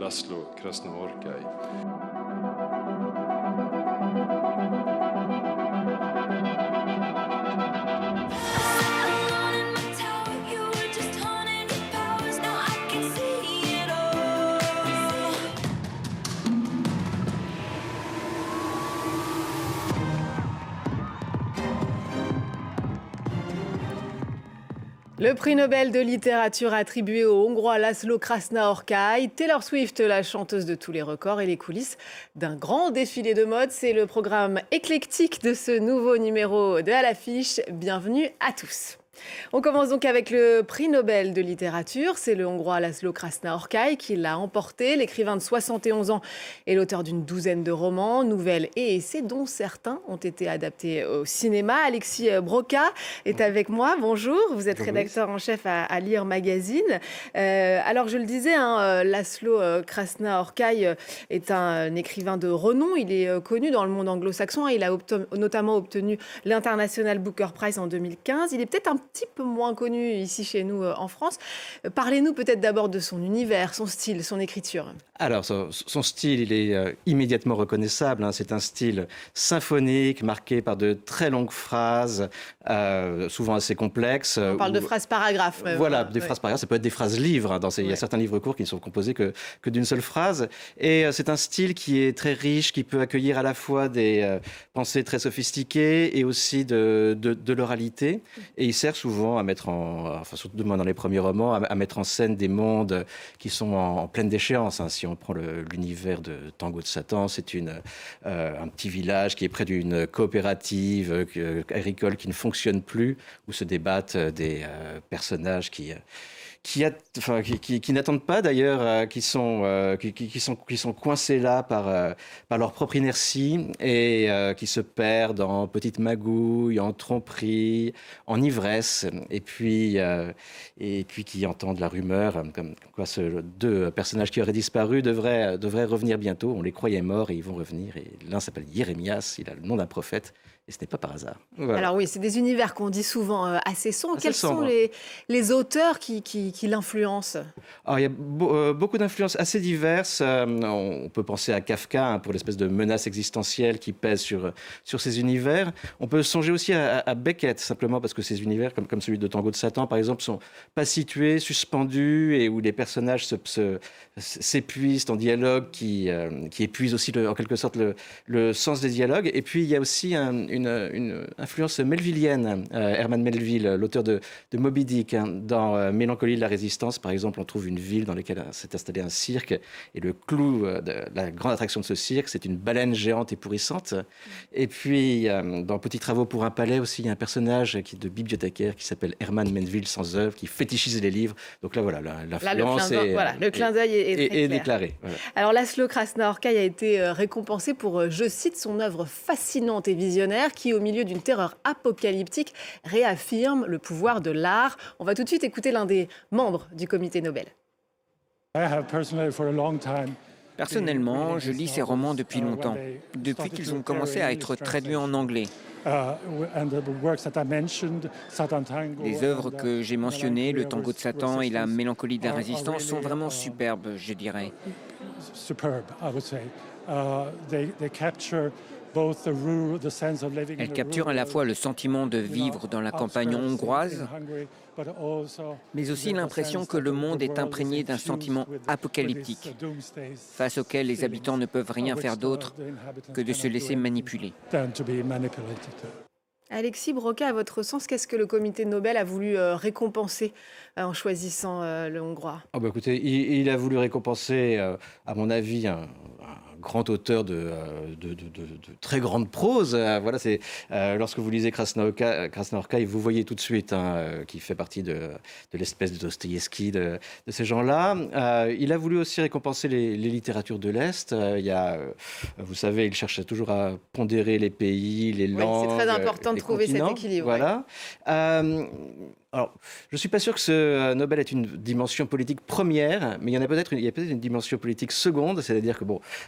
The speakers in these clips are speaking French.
Laszlo Krasnaorkai. Le prix Nobel de littérature attribué au Hongrois Laszlo Krasnaorkai, Taylor Swift, la chanteuse de tous les records et les coulisses d'un grand défilé de mode. C'est le programme éclectique de ce nouveau numéro de À l'affiche. Bienvenue à tous. On commence donc avec le prix Nobel de littérature. C'est le Hongrois Laszlo Krasnaorkai qui l'a emporté. L'écrivain de 71 ans est l'auteur d'une douzaine de romans, nouvelles et essais, dont certains ont été adaptés au cinéma. Alexis Broca est avec moi. Bonjour, vous êtes rédacteur en chef à Lire Magazine. Alors je le disais, Laszlo Krasnaorkai est un écrivain de renom. Il est connu dans le monde anglo-saxon. Il a notamment obtenu l'International Booker Prize en 2015. Il est peut-être un petit peu moins connu ici chez nous en France. Parlez-nous peut-être d'abord de son univers, son style, son écriture. Alors, son style, il est immédiatement reconnaissable. C'est un style symphonique, marqué par de très longues phrases, souvent assez complexes. On parle de phrases-paragraphes. Voilà, des phrases-paragraphes. Ça peut être des phrases-livres. Il y a certains livres courts qui ne sont composés que d'une seule phrase. Et c'est un style qui est très riche, qui peut accueillir à la fois des pensées très sophistiquées et aussi de l'oralité. Et il sert souvent à mettre surtout dans les premiers romans, à mettre en scène des mondes qui sont en pleine déchéance. Si on prend l'univers de Tango de Satan, c'est un petit village qui est près d'une coopérative agricole qui ne fonctionne plus, où se débattent des personnages qui n'attendent pas d'ailleurs, qui sont coincés là par leur propre inertie et qui se perdent en petites magouilles, en tromperies, en ivresse, et puis qui entendent la rumeur comme quoi ces deux personnages qui auraient disparu devraient revenir bientôt. On les croyait morts et ils vont revenir. Et l'un s'appelle Jérémias, il a le nom d'un prophète. Et ce n'est pas par hasard. Voilà. Alors oui, c'est des univers qu'on dit souvent assez sombres. Quels sont les auteurs qui l'influencent ? Alors, il y a beaucoup d'influences assez diverses. On peut penser à Kafka pour l'espèce de menace existentielle qui pèse sur ces univers. On peut songer aussi à Beckett, simplement parce que ces univers, comme celui de Tango de Satan, par exemple, sont pas situés, suspendus, et où les personnages s'épuisent en dialogue qui épuisent aussi en quelque sorte le sens des dialogues. Et puis il y a aussi une influence melvillienne. Herman Melville, l'auteur de Moby Dick, dans Mélancolie de la Résistance, par exemple, on trouve une ville dans laquelle s'est installé un cirque, et le clou de la grande attraction de ce cirque, c'est une baleine géante et pourrissante. Et puis dans Petits travaux pour un palais aussi, il y a un personnage de bibliothécaire qui s'appelle Herman Melville sans œuvre, qui fétichise les livres. Donc là, voilà, l'influence le clin d'œil est déclaré. Voilà. Alors Laszlo Krasnaorkai a été récompensé pour, je cite, son œuvre fascinante et visionnaire qui, au milieu d'une terreur apocalyptique, réaffirme le pouvoir de l'art. On va tout de suite écouter l'un des membres du comité Nobel. Personnellement, je lis ces romans depuis longtemps, depuis qu'ils ont commencé à être traduits en anglais. Les œuvres que j'ai mentionnées, le Tango de Satan et la Mélancolie de la Résistance, sont vraiment superbes, je dirais. Elles capturent à la fois le sentiment de vivre dans la campagne hongroise, mais aussi l'impression que le monde est imprégné d'un sentiment apocalyptique, face auquel les habitants ne peuvent rien faire d'autre que de se laisser manipuler. Alexis Broca, à votre sens, qu'est-ce que le comité Nobel a voulu récompenser en choisissant le Hongrois ? Écoutez, il a voulu récompenser, à mon avis, un grand auteur de très grande prose. Voilà, lorsque vous lisez Krasnaorkai, vous voyez tout de suite qu'il fait partie de l'espèce de Dostoïevski, de ces gens-là. Il a voulu aussi récompenser les littératures de l'Est. Vous savez, il cherche toujours à pondérer les pays, les langues. C'est très important de trouver continents. cet équilibre. Voilà. Alors, je ne suis pas sûr que ce Nobel ait une dimension politique première, mais il y a peut-être une dimension politique seconde, c'est-à-dire que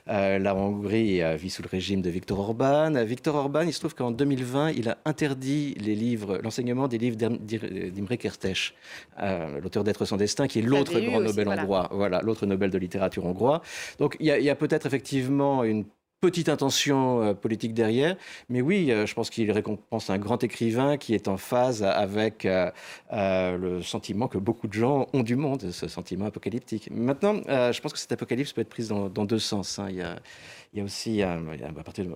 la Hongrie vit sous le régime de Viktor Orban. Viktor Orban, il se trouve qu'en 2020, il a interdit l'enseignement des livres d'Imre Kertész, l'auteur d'Être sans destin, qui est l'autre grand Nobel hongrois, voilà, l'autre Nobel de littérature hongrois. Donc il y a peut-être effectivement une petite intention politique derrière, mais oui, je pense qu'il récompense un grand écrivain qui est en phase avec le sentiment que beaucoup de gens ont du monde, ce sentiment apocalyptique. Maintenant, je pense que cette apocalypse peut être prise dans deux sens. Il y a aussi, à partir de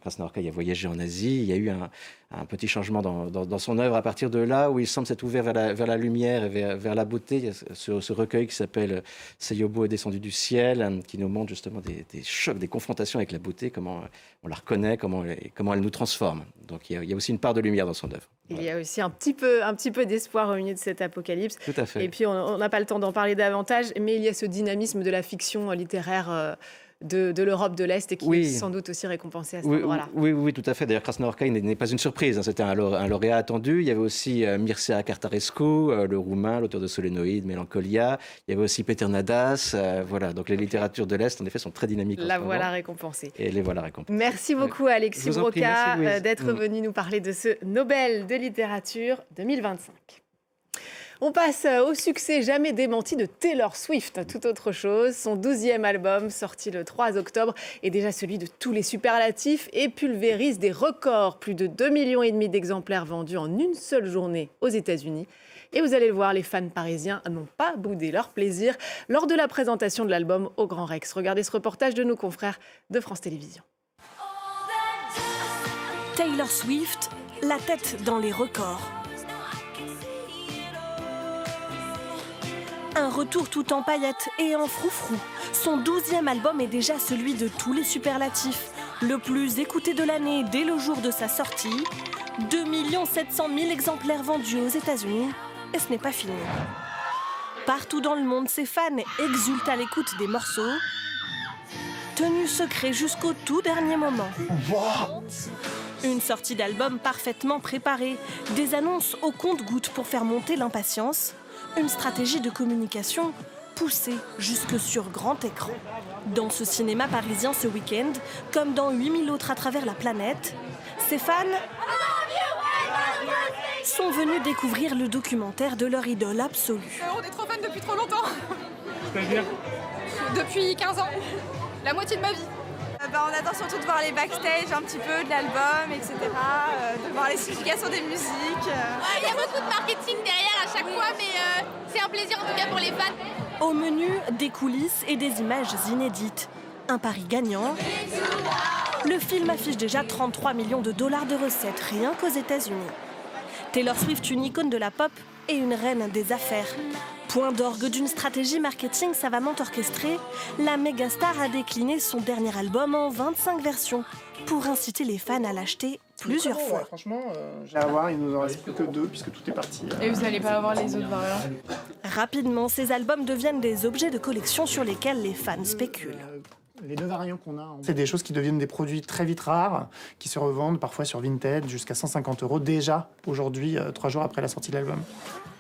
Krasna-Horkai, il a voyagé en Asie, il y a eu un petit changement dans son œuvre à partir de là, où il semble s'être ouvert vers la lumière et vers la beauté. Il y a ce recueil qui s'appelle « Seyobo est descendu du ciel », qui nous montre justement des chocs, des confrontations avec la beauté, comment on la reconnaît, comment elle nous transforme. Donc il y a aussi une part de lumière dans son œuvre. Il y a aussi un petit peu d'espoir au milieu de cette apocalypse. Tout à fait. Et puis on n'a pas le temps d'en parler davantage, mais il y a ce dynamisme de la fiction littéraire de l'Europe de l'Est et qui est sans doute aussi récompensé à cet endroit-là. Oui, tout à fait. D'ailleurs, Krasna-Horkai n'est pas une surprise. C'était un lauréat attendu. Il y avait aussi Mircea Cartarescu, le roumain, l'auteur de Solénoïde, Mélancolia. Il y avait aussi Peter Nadas. Voilà. Donc les littératures de l'Est, en effet, sont très dynamiques. La voilà récompensée. Et les voilà récompensées. Merci beaucoup, Alexis Broca, d'être venu nous parler de ce Nobel de littérature 2025. On passe au succès jamais démenti de Taylor Swift, tout autre chose. Son 12e album, sorti le 3 octobre, est déjà celui de tous les superlatifs et pulvérise des records. Plus de 2,5 millions d'exemplaires vendus en une seule journée aux États-Unis. Et vous allez le voir, les fans parisiens n'ont pas boudé leur plaisir lors de la présentation de l'album au Grand Rex. Regardez ce reportage de nos confrères de France Télévisions. Taylor Swift, la tête dans les records. Un retour tout en paillettes et en froufrou. Son 12e album est déjà celui de tous les superlatifs. Le plus écouté de l'année dès le jour de sa sortie. 2 700 000 exemplaires vendus aux États-Unis. Et ce n'est pas fini. Partout dans le monde, ses fans exultent à l'écoute des morceaux. Tenu secret jusqu'au tout dernier moment. Une sortie d'album parfaitement préparée. Des annonces au compte-gouttes pour faire monter l'impatience. Une stratégie de communication poussée jusque sur grand écran. Dans ce cinéma parisien ce week-end, comme dans 8000 autres à travers la planète, ses fans sont venus découvrir le documentaire de leur idole absolue. On est trop fans depuis trop longtemps. C'est-à-dire ? Depuis 15 ans. La moitié de ma vie. On attend surtout de voir les backstage un petit peu de l'album, etc. De voir les significations des musiques. Il y a beaucoup de marketing derrière à chaque fois, mais c'est un plaisir en tout cas pour les fans. Au menu, des coulisses et des images inédites. Un pari gagnant. Le film affiche déjà 33 millions de dollars de recettes rien qu'aux États-Unis. Taylor Swift, une icône de la pop et une reine des affaires. Point d'orgue d'une stratégie marketing savamment orchestrée, la mégastar a décliné son dernier album en 25 versions pour inciter les fans à l'acheter plusieurs fois. Ouais, franchement, j'ai à voir, il nous en reste plus que 2 puisque tout est parti. Et vous n'allez pas avoir les autres variants? Rapidement, ces albums deviennent des objets de collection sur lesquels les fans spéculent. Les 2 variants qu'on a, c'est des choses qui deviennent des produits très vite rares, qui se revendent parfois sur Vinted jusqu'à 150 € déjà, aujourd'hui, 3 jours après la sortie de l'album.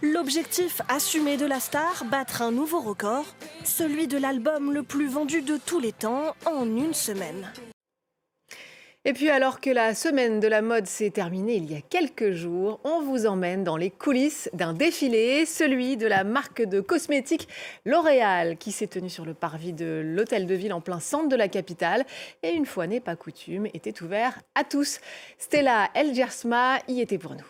L'objectif assumé de la star, battre un nouveau record, celui de l'album le plus vendu de tous les temps en une semaine. Et puis alors que la semaine de la mode s'est terminée il y a quelques jours, on vous emmène dans les coulisses d'un défilé, celui de la marque de cosmétiques L'Oréal, qui s'est tenu sur le parvis de l'Hôtel de Ville en plein centre de la capitale et une fois n'est pas coutume, était ouvert à tous. Stella Elgersma y était pour nous.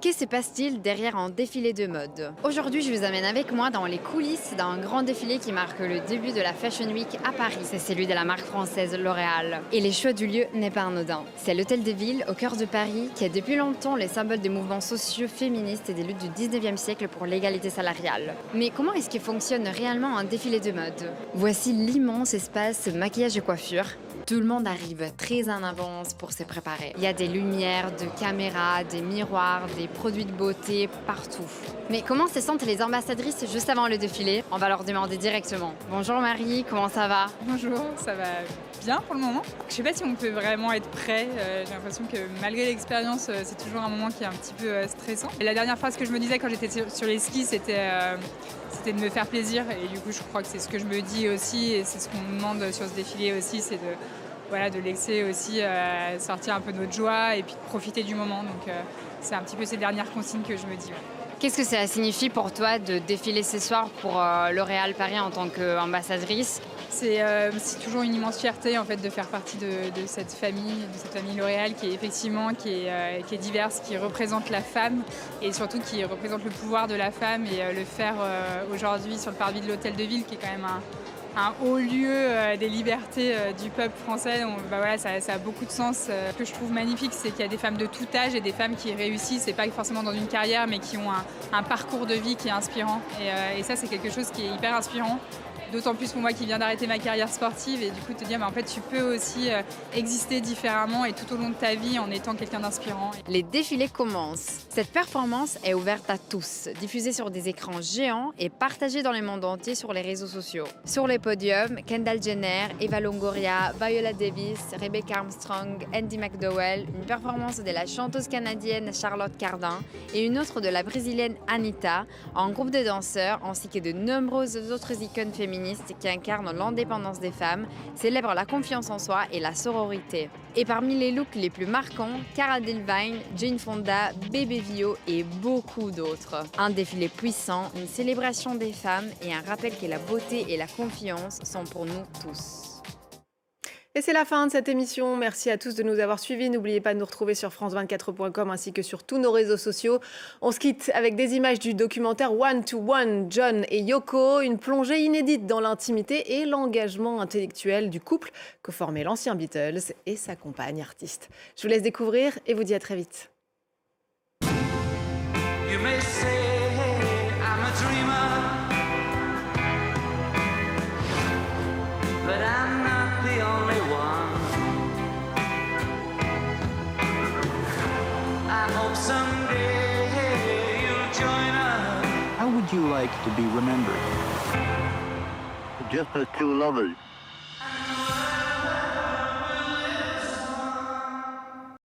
Que se passe-t-il derrière un défilé de mode? Aujourd'hui, je vous amène avec moi dans les coulisses d'un grand défilé qui marque le début de la Fashion Week à Paris. C'est celui de la marque française L'Oréal. Et les choix du lieu n'est pas anodin. C'est l'Hôtel de Ville, au cœur de Paris, qui est depuis longtemps le symbole des mouvements sociaux, féministes et des luttes du 19e siècle pour l'égalité salariale. Mais comment est-ce que fonctionne réellement un défilé de mode? Voici l'immense espace maquillage et coiffure. Tout le monde arrive très en avance pour se préparer. Il y a des lumières, des caméras, des miroirs, des produits de beauté partout. Mais comment se sentent les ambassadrices juste avant le défilé? On va leur demander directement. Bonjour Marie, comment ça va? Bonjour, ça va bien pour le moment. Je sais pas si on peut vraiment être prêt. J'ai l'impression que malgré l'expérience, c'est toujours un moment qui est un petit peu stressant. Et la dernière phrase que je me disais quand j'étais sur les skis, c'était de me faire plaisir. Et du coup, je crois que c'est ce que je me dis aussi. Et c'est ce qu'on nous demande sur ce défilé aussi, c'est de laisser aussi sortir un peu notre joie et puis de profiter du moment. Donc c'est un petit peu ces dernières consignes que je me dis. Ouais. Qu'est-ce que ça signifie pour toi de défiler ce soir pour L'Oréal Paris en tant qu'ambassadrice? C'est toujours une immense fierté en fait de faire partie de cette famille L'Oréal qui est diverse, qui représente la femme et surtout qui représente le pouvoir de la femme et le faire aujourd'hui sur le parvis de l'Hôtel de Ville qui est quand même un haut lieu des libertés du peuple français. Donc, ça a beaucoup de sens. Ce que je trouve magnifique, c'est qu'il y a des femmes de tout âge et des femmes qui réussissent, et pas forcément dans une carrière, mais qui ont un parcours de vie qui est inspirant. Et ça, c'est quelque chose qui est hyper inspirant. D'autant plus pour moi qui viens d'arrêter ma carrière sportive et du coup te dire en fait tu peux aussi exister différemment et tout au long de ta vie en étant quelqu'un d'inspirant. Les défilés commencent. Cette performance est ouverte à tous, diffusée sur des écrans géants et partagée dans le monde entier sur les réseaux sociaux. Sur les podiums, Kendall Jenner, Eva Longoria, Viola Davis, Rebecca Armstrong, Andy McDowell, une performance de la chanteuse canadienne Charlotte Cardin et une autre de la brésilienne Anitta, en groupe de danseurs ainsi que de nombreuses autres icônes féminines qui incarnent l'indépendance des femmes, célèbrent la confiance en soi et la sororité. Et parmi les looks les plus marquants, Cara Delevingne, Jane Fonda, Bébé Vio et beaucoup d'autres. Un défilé puissant, une célébration des femmes et un rappel que la beauté et la confiance sont pour nous tous. Et c'est la fin de cette émission. Merci à tous de nous avoir suivis. N'oubliez pas de nous retrouver sur france24.com ainsi que sur tous nos réseaux sociaux. On se quitte avec des images du documentaire One to One, John et Yoko, une plongée inédite dans l'intimité et l'engagement intellectuel du couple que formait l'ancien Beatles et sa compagne artiste. Je vous laisse découvrir et vous dis à très vite. How would you like to be remembered? Just as two lovers.